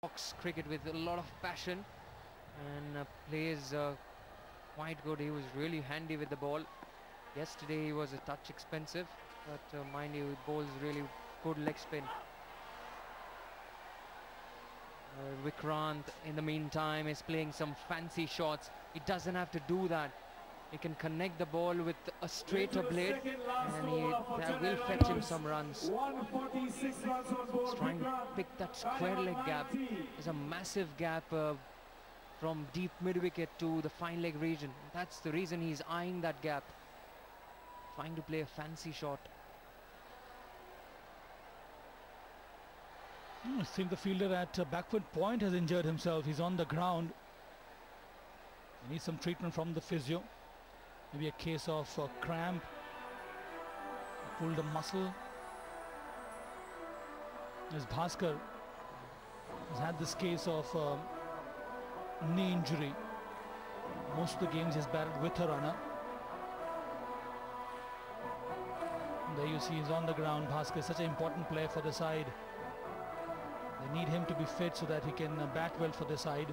Talks cricket with a lot of passion and plays quite good. He was really handy with the ball. Yesterday he was a touch expensive, but mind you, he bowls really good leg spin. Vikrant in the meantime is playing some fancy shots. He doesn't have to do that. He can connect the ball with a straighter blade and that will fetch him some runs. 146 runs on board. He's trying to pick that square leg gap. There's a massive gap from deep mid-wicket to the fine leg region. That's the reason he's eyeing that gap, trying to play a fancy shot. I think the fielder at backward point has injured himself. He's on the ground. He needs some treatment from the physio. Maybe a case of cramp. Pulled a muscle. As Bhaskar has had this case of knee injury. Most of the games he's batted with a runner. And there you see he's on the ground. Bhaskar is such an important player for the side. They need him to be fit so that he can bat well for the side.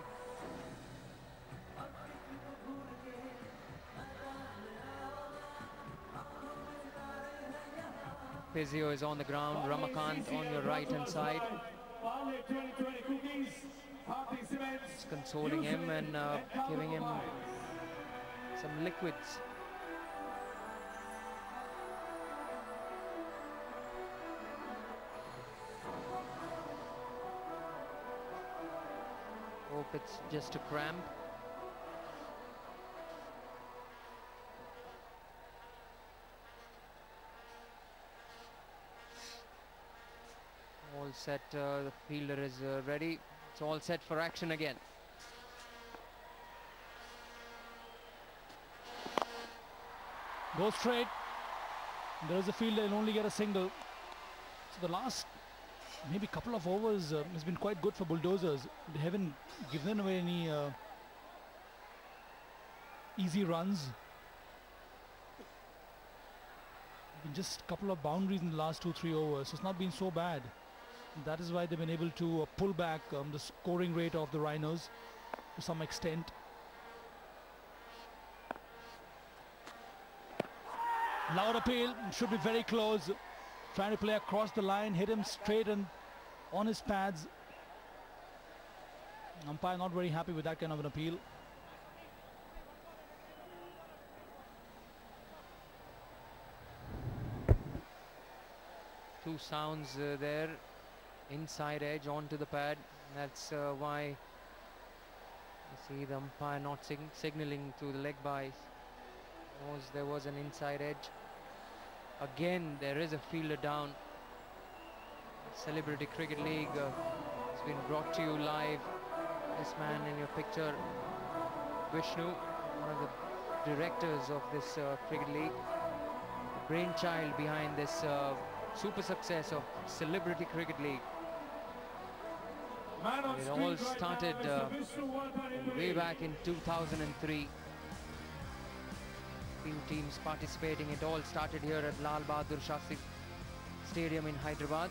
Physio is on the ground. Ramakant on your right hand side. It's consoling him and giving him some liquids. Hope it's just a cramp. All set, the fielder is ready. It's all set for action again. Go straight. There is a fielder, he'll only get a single. So the last maybe couple of overs has been quite good for Bulldozers. They haven't given away any easy runs. Just a couple of boundaries in the last 2-3 overs, so it's not been so bad. That is why they've been able to pull back the scoring rate of the Rhinos to some extent. Loud appeal, should be very close. Trying to play across the line, hit him straight and on his pads. Umpire not very happy with that kind of an appeal. Two sounds there. Inside edge onto the pad. That's why you see the umpire not signaling to the leg byes. There was an inside edge. Again, there is a fielder down. Celebrity Cricket League has been brought to you live. This man in your picture, Vishnu, one of the directors of this cricket league, brainchild behind this super success of Celebrity Cricket League. It all started way back in 2003. Few teams participating. It all started here at Lal Bahadur Shastri Stadium in Hyderabad.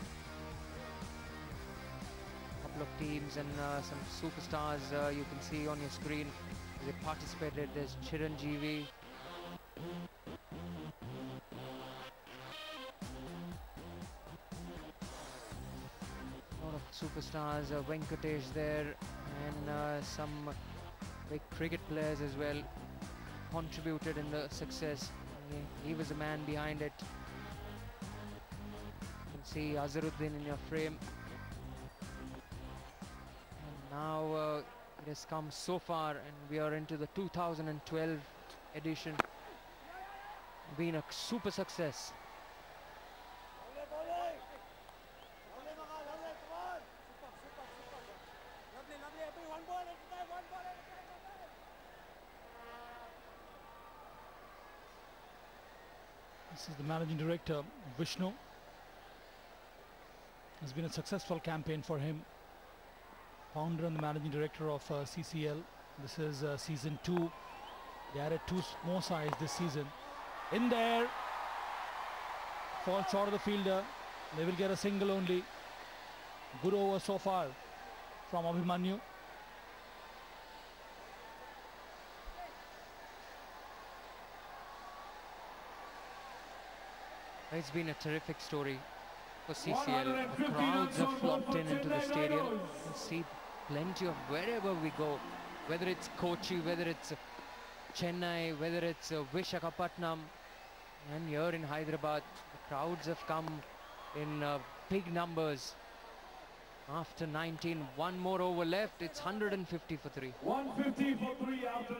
Couple of teams and some superstars you can see on your screen. They participated. There's Chiranjeevi. Superstars, Venkatesh there, and some big cricket players as well contributed in the success. He was the man behind it. You can see Azharuddin in your frame. And now it has come so far, and we are into the 2012 edition. Been a super success. This is the managing director, Vishnu. It's been a successful campaign for him. Founder and the managing director of CCL. This is season 2. They added 2 more sides this season. In there. Falls short of the fielder. They will get a single only. Good over so far. from Abhimanyu. It's been a terrific story for CCL. The crowds have flocked into the stadium. You see plenty of wherever we go, whether it's Kochi, whether it's Chennai, whether it's Visakhapatnam, and here in Hyderabad, the crowds have come in big numbers. After 19, one more over left. It's 150 for 3. 150 for 3 after